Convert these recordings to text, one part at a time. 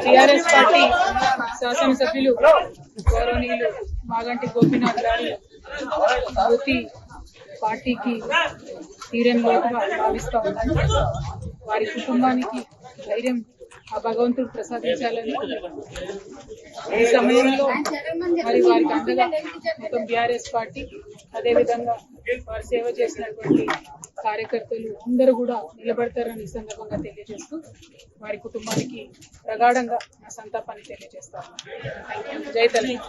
TRS party శాసనసభ్యులు గౌరవనీయులు మాగంటి గోపీనాథ్ గారి మృతి పార్టీకి తీరంలోగా భావిస్తా ఉన్నాను. వారి కుటుంబానికి ధైర్యం ఆ భగవంతుడు ప్రసాదించాలని ఈ సమయంలో మరి వారికి అండగా మొత్తం బీఆర్ఎస్ పార్టీ, అదేవిధంగా వారు సేవ చేసినటువంటి కార్యకర్తలు అందరూ కూడా నిలబడతారని ఈ సందర్భంగా తెలియజేస్తూ వారి కుటుంబానికి ప్రగాఢంగా నా సంతాపాన్ని తెలియజేస్తాను. జై తెలంగాణ.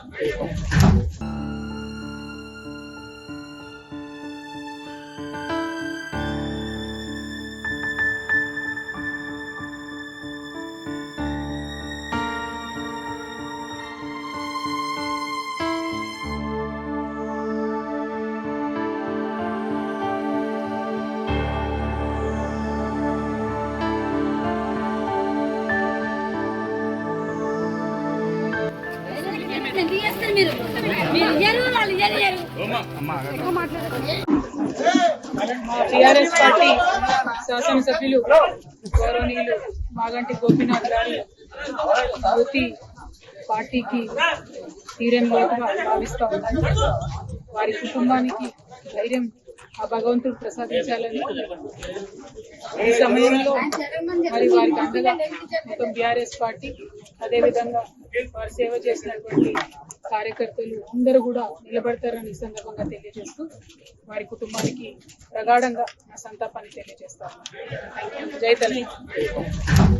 టిఆర్ఎస్ పార్టీ శాసనసభ్యులు గౌరవనీయులు మాగంటి గోపీనాథ్ గారి మృతి పార్టీకి తీరంలోగా భావిస్తా ఉన్నాను. వారి కుటుంబానికి ధైర్యం ఆ భగవంతుడు ప్రసాదించాలని ఈ సమయంలో మరి వారికి అండగా మొత్తం బీఆర్ఎస్ పార్టీ, అదేవిధంగా వారు సేవ చేసినటువంటి కార్యకర్తలు అందరూ కూడా నిలబడతారని ఈ సందర్భంగా తెలియజేస్తూ వారి కుటుంబానికి ప్రగాఢంగా నా సంతాపాన్ని తెలియజేస్తాను. జై తెలంగాణ.